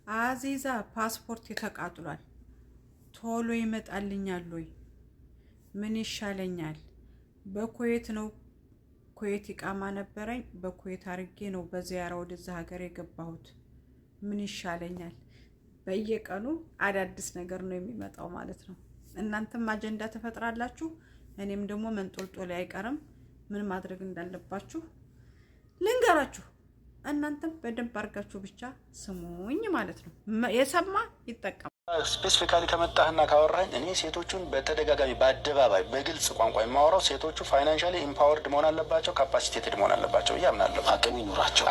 አዚዛ ፓስፖርት ተቃጥሏል። ቶሎ ይመጣልኛል ወይ? ምን ይሻለኛል? በኩዌት ነው ኩዌት ኢቃማ ነበረኝ። በኩዌት አርጌ ነው በዚያራ ወደዛ ሀገር የገባሁት። ምን ይሻለኛል? በየቀኑ አዳዲስ ነገር ነው የሚመጣው ማለት ነው። እናንተም አጀንዳ ተፈጥራላችሁ፣ እኔም ደግሞ መንጦልጦል አይቀርም። ምን ማድረግ እንዳለባችሁ ልንገራችሁ። እናንተም በደንብ አርጋችሁ ብቻ ስሙኝ ማለት ነው። የሰማ ይጠቀም። ስፔሲፊካሊ ከመጣህና ካወራኝ እኔ ሴቶቹን በተደጋጋሚ በአደባባይ በግልጽ ቋንቋ የማወራው ሴቶቹ ፋይናንሻሊ ኢምፓወርድ መሆን አለባቸው፣ ካፓሲቴትድ መሆን አለባቸው እያምናለሁ። አቅም ይኑራቸው።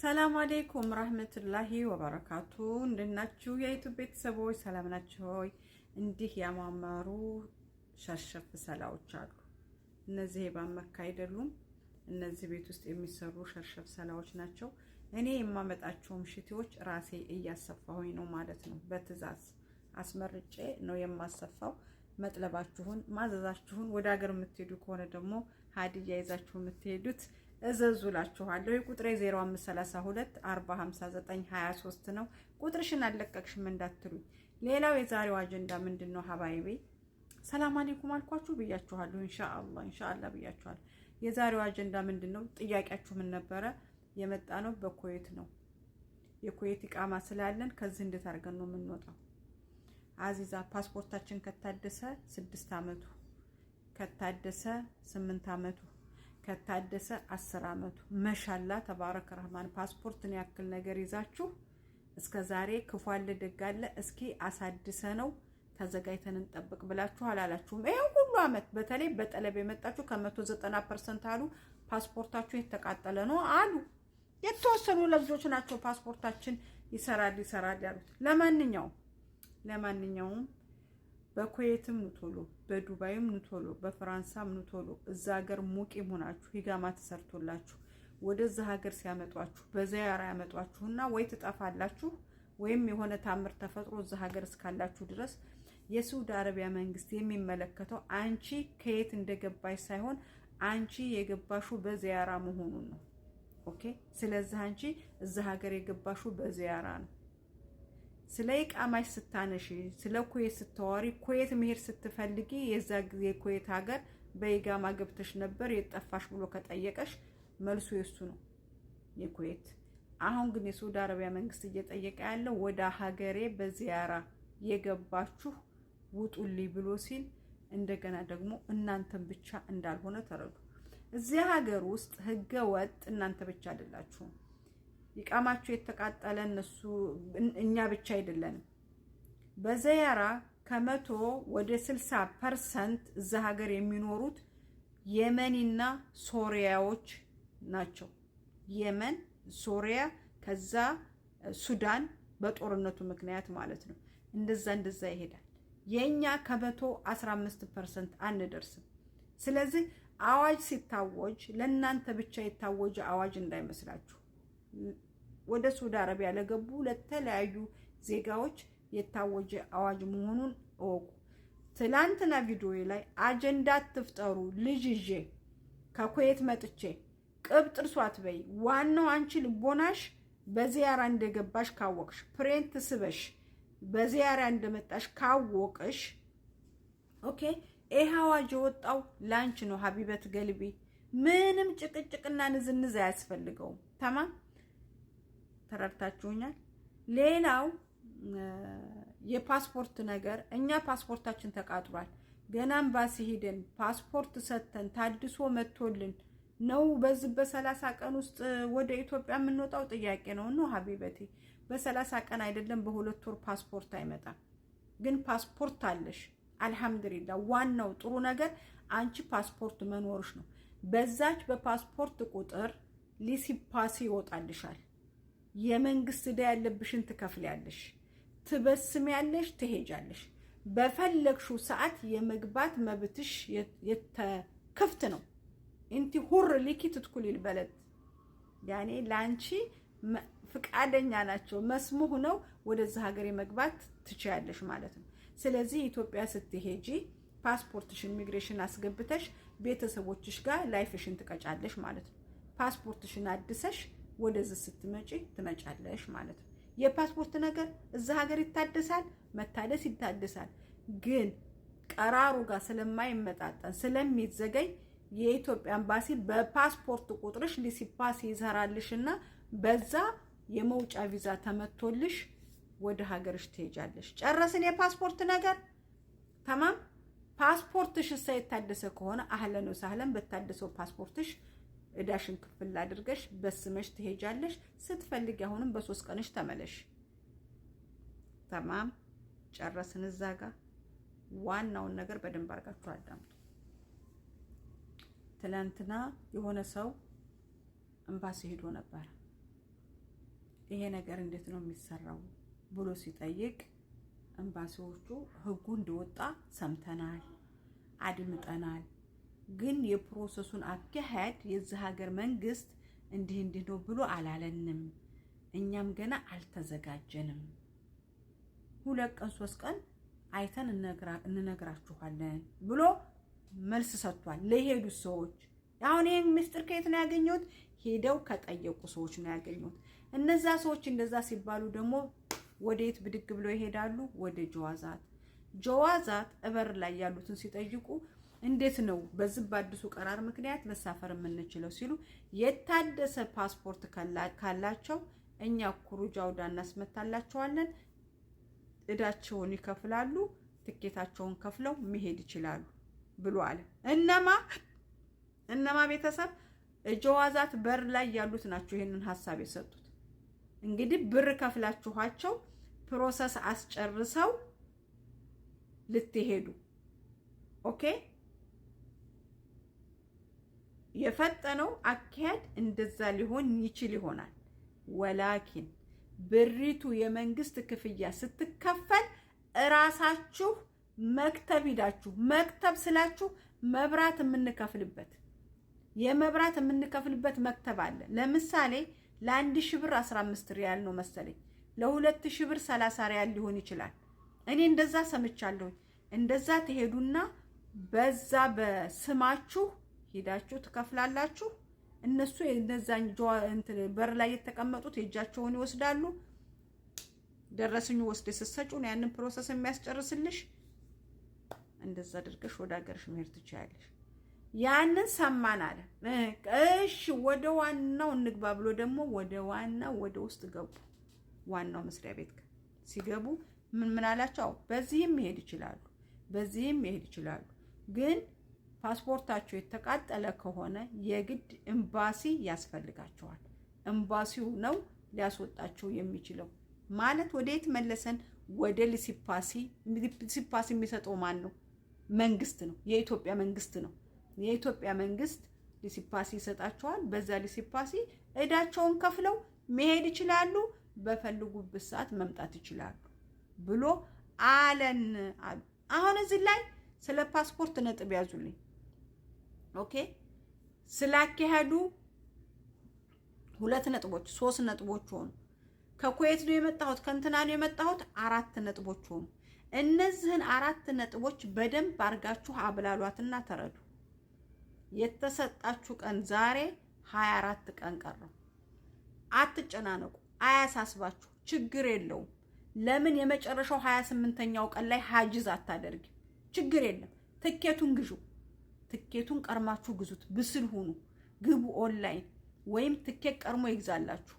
ሰላም አለይኩም ረህመቱላሂ ወበረካቱ። እንደናችሁ የዩቲዩብ ቤተሰቦች ሰላም ናቸው ሆይ? እንዲህ ያማማሩ ሸርሸፍ ሰላዎች አሉ። እነዚህ ባመካ አይደሉም። እነዚህ ቤት ውስጥ የሚሰሩ ሸርሸፍ ሰላዎች ናቸው። እኔ የማመጣቸውም ሽቲዎች ራሴ እያሰፋሁኝ ነው ማለት ነው። በትዕዛዝ አስመርጬ ነው የማሰፋው። መጥለባችሁን ማዘዛችሁን ወደ ሀገር የምትሄዱ ከሆነ ደግሞ ሀዲያ ይዛችሁ የምትሄዱት እዘዙላችኋለሁ። የቁጥሬ 0532 459 23 ነው። ቁጥርሽን አለቀቅሽም እንዳትሉኝ። ሌላው የዛሬው አጀንዳ ምንድነው? ሀባይቤ ሰላም አለይኩም አልኳችሁ ብያችኋለሁ። ኢንሻአላህ ብያችኋለሁ። የዛሬው አጀንዳ ምንድነው? ጥያቄያችሁ ምን ነበረ? የመጣ ነው በኩዌት ነው። የኩዌት ኢቃማ ስላለን ከዚህ እንዴት አድርገን ነው የምንወጣው? አዚዛ ፓስፖርታችን ከታደሰ 6 አመቱ፣ ከታደሰ 8 አመቱ፣ ከታደሰ 10 አመቱ። መሻላ ተባረከ ረህማን። ፓስፖርትን ያክል ነገር ይዛችሁ እስከ ዛሬ ክፉ አለ ደግ አለ እስኪ አሳድሰ ነው ተዘጋጅተን እንጠብቅ ብላችሁ አላላችሁም? ይሄ ሁሉ አመት በተለይ በጠለብ የመጣችሁ ከ190% አሉ ፓስፖርታችሁ የተቃጠለ ነው አሉ። የተወሰኑ ለብጆች ናቸው ፓስፖርታችን ይሰራል ያሉት። ለማንኛውም በኩዌትም ኑቶሎ፣ በዱባይም ኑቶሎ፣ በፍራንሳም ኑቶሎ እዛ ሀገር ሙቂም ሆናችሁ ሂጋማ ተሰርቶላችሁ ወደዛ ሀገር ሲያመጧችሁ በዚያራ ያመጧችሁና ወይ ትጠፋላችሁ ወይም የሆነ ታምር ተፈጥሮ እዛ ሀገር እስካላችሁ ድረስ የሳውዲ አረቢያ መንግስት የሚመለከተው አንቺ ከየት እንደገባሽ ሳይሆን አንቺ የገባሹ በዚያራ መሆኑን ነው። ኦኬ። ስለዚህ አንቺ እዛ ሀገር የገባሹ በዚያራ ነው። ስለ ኢቃማሽ ስታነሺ፣ ስለ ኩዌት ስታወሪ፣ ኩዌት መሄድ ስትፈልጊ የዛ ጊዜ ኩዌት ሀገር በኢቃማ ገብተሽ ነበር የጠፋሽ ብሎ ከጠየቀሽ መልሱ የሱ ነው የኩዌት። አሁን ግን የሳውዲ አረቢያ መንግስት እየጠየቀ ያለው ወደ ሀገሬ በዚያራ የገባችሁ ውጡልኝ ብሎ ሲል እንደገና ደግሞ እናንተም ብቻ እንዳልሆነ ተረዱ። እዚህ ሀገር ውስጥ ህገ ወጥ እናንተ ብቻ አይደላችሁም። ይቃማችሁ የተቃጠለ እኛ ብቻ አይደለንም። በዚያራ ከመቶ ወደ 60% እዛ ሀገር የሚኖሩት የመንና ሶሪያዎች ናቸው። የመን፣ ሶሪያ፣ ከዛ ሱዳን በጦርነቱ ምክንያት ማለት ነው። እንደዛ ይሄዳል። የኛ ከመቶ 15% አንደርስም። ስለዚህ አዋጅ ሲታወጅ ለናንተ ብቻ የታወጀ አዋጅ እንዳይመስላችሁ። ወደ ሳውዲ አረቢያ ለገቡ ለተለያዩ ዜጋዎች የታወጀ አዋጅ መሆኑን እወቁ። ትላንትና ቪዲዮ ላይ አጀንዳ ትፍጠሩ ልጅ ይዤ ከኩዌት መጥቼ ቅብጥ እርሷት በይ። ዋናው አንቺ ልቦናሽ በዚያራ እንደገባሽ ካወቅሽ፣ ፕሪንት ስበሽ በዚያራ እንደመጣሽ ካወቅሽ፣ ኦኬ። ይሄ አዋጅ የወጣው ላንቺ ነው ሀቢበት ገልቢ። ምንም ጭቅጭቅና ንዝንዝ አያስፈልገውም። ተማም ተረድታችሁኛል? ሌላው የፓስፖርት ነገር፣ እኛ ፓስፖርታችን ተቃጥሏል። ገና ኤምባሲ ሄደን ፓስፖርት ሰተን ታድሶ መጥቶልን ነው በዚህ በ30 ቀን ውስጥ ወደ ኢትዮጵያ የምንወጣው? ጥያቄ ነው ሀቢበቴ። በ30 ቀን አይደለም በ2 ወር ፓስፖርት አይመጣም። ግን ፓስፖርት አለሽ አልহামዱሊላህ። ዋናው ጥሩ ነገር አንቺ ፓስፖርት መኖርሽ ነው። በዛች በፓስፖርት ቁጥር ሊሲፓሲ ይወጣልሻል። የመንግስት ዕዳ ያለብሽን ትከፍያለሽ፣ ትበስሚያለሽ፣ ትሄጃለሽ። በፈለግሽው ሰዓት የመግባት መብትሽ ክፍት ነው። እንቲ ሁር ሊኪ ትትኩል ይልበለድ ያኔ ላንቺ ፍቃደኛ ናቸው መስሙህ ነው ወደዛ ሀገር የመግባት ትችያለሽ ማለት ነው። ስለዚህ ኢትዮጵያ ስትሄጂ ፓስፖርትሽን ኢሚግሬሽን አስገብተሽ ቤተሰቦችሽ ጋር ላይፍሽን ትቀጫለሽ ማለት ነው። ፓስፖርትሽን አድሰሽ ወደዚህ ስትመጪ ትመጫለሽ ማለት ነው። የፓስፖርት ነገር እዛ ሀገር ይታደሳል፣ መታደስ ይታደሳል። ግን ቀራሩ ጋር ስለማይመጣጠን ስለሚዘገይ የኢትዮጵያ ኤምባሲ በፓስፖርት ቁጥርሽ ሊሲፓሲ ይሰራልሽና በዛ የመውጫ ቪዛ ተመቶልሽ ወደ ሀገርሽ ትሄጃለሽ። ጨረስን የፓስፖርት ነገር ተማም። ፓስፖርትሽ ሳይታደሰ ከሆነ አህለን ወሰህለን በታደሰው ፓስፖርትሽ እዳሽን ክፍል አድርገሽ በስመሽ ትሄጃለሽ። ስትፈልጊ አሁንም በ3 ቀንሽ ተመለሽ። ተማም ጨረስን። እዛ ጋር ዋናውን ነገር በደንብ አድርጋችሁ አዳምጡ። ትላንትና የሆነ ሰው ኤምባሲ ሄዶ ነበር። ይሄ ነገር እንዴት ነው የሚሰራው ብሎ ሲጠይቅ ኤምባሲዎቹ ህጉ እንደወጣ ሰምተናል፣ አድምጠናል፣ ግን የፕሮሰሱን አካሄድ የዚህ ሀገር መንግስት እንዲህ ነው ብሎ አላለንም፣ እኛም ገና አልተዘጋጀንም፣ 2 ቀን 3 ቀን አይተን እንነግራችኋለን ብሎ መልስ ሰጥቷል ለሄዱት ሰዎች። አሁን ይሄን ምስጢር ከየት ነው ያገኘሁት? ሄደው ከጠየቁ ሰዎች ነው ያገኘሁት። እነዛ ሰዎች እንደዛ ሲባሉ ደግሞ ወዴት ብድግ ብለው ይሄዳሉ? ወደ ጀዋዛት እበር ላይ ያሉትን ሲጠይቁ እንዴት ነው በዚህ በአዲሱ ቀራር ምክንያት መሳፈር የምንችለው ሲሉ የታደሰ ፓስፖርት ካላቸው እኛ ኩሩጅ አውዳ እናስመታላቸዋለን፣ እዳቸውን ይከፍላሉ፣ ትኬታቸውን ከፍለው መሄድ ይችላሉ ብሎ አለ። እነማ ቤተሰብ ጀዋዛት በር ላይ ያሉት ናቸው ይሄንን ሐሳብ የሰጡት። እንግዲህ ብር ከፍላችኋቸው ፕሮሰስ አስጨርሰው ልትሄዱ ኦኬ። የፈጠነው አካሄድ እንደዛ ሊሆን ይችል ይሆናል። ወላኪን ብሪቱ የመንግስት ክፍያ ስትከፈል እራሳችሁ መክተብ ሂዳችሁ፣ መክተብ ስላችሁ መብራት የምንከፍልበት መክተብ አለ። ለምሳሌ ለ1000 ብር 15 ሪያል ነው መሰለኝ፣ ለ2000 ብር 30 ሪያል ሊሆን ይችላል። እኔ እንደዛ ሰምቻለሁ። እንደዛ ትሄዱና በዛ በስማችሁ ሂዳችሁ ትከፍላላችሁ። እነሱ እንደዛን በር ላይ የተቀመጡት የእጃቸውን ይወስዳሉ። ደረሰኙ ወስደሽ ስትሰጪው ያንን ፕሮሰስ የሚያስጨርስልሽ። እንደዛ አድርገሽ ወደ ሀገርሽ መሄድ ትችያለሽ። ያንን ሰማን አለ። እሺ ወደ ዋናው እንግባ ብሎ ደግሞ ወደ ውስጥ ገቡ። ዋናው መስሪያ ቤት ሲገቡ ምን አላቸው? በዚህም መሄድ ይችላሉ፣ ግን ፓስፖርታቸው የተቃጠለ ከሆነ የግድ ኤምባሲ ያስፈልጋቸዋል። ኤምባሲው ነው ሊያስወጣቸው የሚችለው። ማለት ወዴት መለሰን? ወደ ሊሲፓሲ የሚሰጠው ማን ነው? መንግስት ነው። የኢትዮጵያ መንግስት ነው። የኢትዮጵያ መንግስት ሊሲፓሲ ይሰጣቸዋል። በዛ ሊሲፓሲ እዳቸውን ከፍለው መሄድ ይችላሉ፣ በፈልጉበት ሰዓት መምጣት ይችላሉ ብሎ አለን አሉ። አሁን እዚህ ላይ ስለ ፓስፖርት ነጥብ ያዙልኝ። ኦኬ ስላካሄዱ 2 ነጥቦች 3 ነጥቦች ሆኑ። ከኩዌት ነው የመጣሁት ከእንትና ነው የመጣሁት 4 ነጥቦች ሆኑ። እነዚህን 4 ነጥቦች በደንብ አርጋችሁ አብላሏትና ተረዱ። የተሰጣችሁ ቀን ዛሬ 24 ቀን ቀረው። አትጨናነቁ፣ አያሳስባችሁ፣ ችግር የለውም። ለምን የመጨረሻው 28ኛው ቀን ላይ ሀጅዝ አታደርጊ? ችግር የለም። ትኬቱን ግዙ። ትኬቱን ቀርማችሁ ግዙት። ብስል ሁኑ። ግቡ ኦንላይን ወይም ትኬት ቀርሞ ይግዛላችሁ።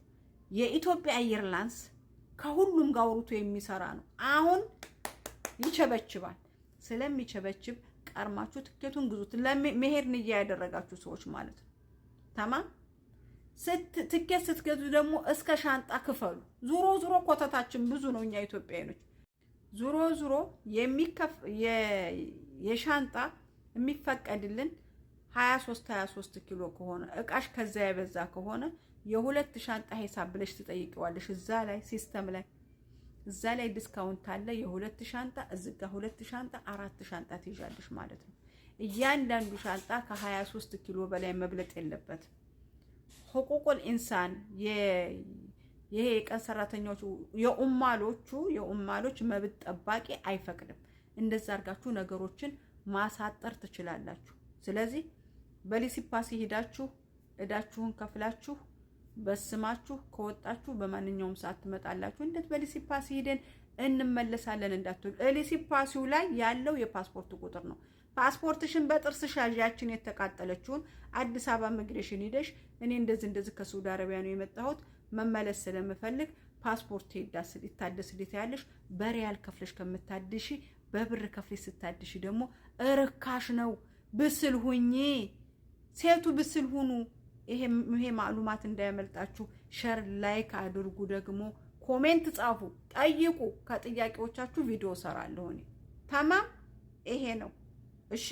የኢትዮጵያ ኤርላይንስ ከሁሉም ጋር አውርቶ የሚሰራ ነው። አሁን ይቸበችባል። ስለሚቸበችብ ቀርማችሁ ትኬቱን ግዙት። ለመሄድ ንያ ያደረጋችሁ ሰዎች ማለት ነው። ተማም ትኬት ስትገዙ ደግሞ እስከ ሻንጣ ክፈሉ። ዙሮ ኮተታችን ብዙ ነው። እኛ ኢትዮጵያኖች ዙሮ የሻንጣ የሚፈቀድልን 23 ኪሎ ከሆነ እቃሽ ከዛ የበዛ ከሆነ የ2 ሻንጣ ሂሳብ ብለሽ ትጠይቂዋለሽ። እዛ ላይ ሲስተም ላይ እዛ ላይ ዲስካውንት አለ። የ2 ሻንጣ እዚህ ጋር 2 ሻንጣ 4 ሻንጣ ትይዣለሽ ማለት ነው። እያንዳንዱ ሻንጣ ከ23 ኪሎ በላይ መብለጥ የለበትም። ሁቁቁል ኢንሳን ይሄ የቀን ሰራተኞቹ የኡማሎች መብት ጠባቂ አይፈቅድም። እንደዛ አድርጋችሁ ነገሮችን ማሳጠር ትችላላችሁ። ስለዚህ በሊሲፓሲ ሄዳችሁ እዳችሁን ከፍላችሁ በስማችሁ ከወጣችሁ በማንኛውም ሰዓት ትመጣላችሁ። እንዴት በሊሲፓሲ ሄደን እንመለሳለን እንዳትሉ። ሊሲፓሲው ላይ ያለው የፓስፖርት ቁጥር ነው። ፓስፖርትሽን በጥርስሽ ያዣችን የተቃጠለችውን አዲስ አበባ ኢሚግሬሽን ሄደሽ እኔ እንደዚህ ከሳውዲ አረቢያ ነው የመጣሁት መመለስ ስለምፈልግ ፓስፖርት ይታደስልኝ ያለሽ በሪያል ከፍለሽ ከምታድሺ በብር ከፍለሽ ስታድሺ ደግሞ እርካሽ ነው። ብስል ሁኚ፣ ሴቱ ብስል ሁኑ። ይሄ ማሉማት እንዳያመልጣችሁ። ሸር ላይክ አድርጉ፣ ደግሞ ኮሜንት ጻፉ፣ ጠይቁ። ከጥያቄዎቻችሁ ቪዲዮ ሰራለሁ እኔ። ተማም ይሄ ነው። እሺ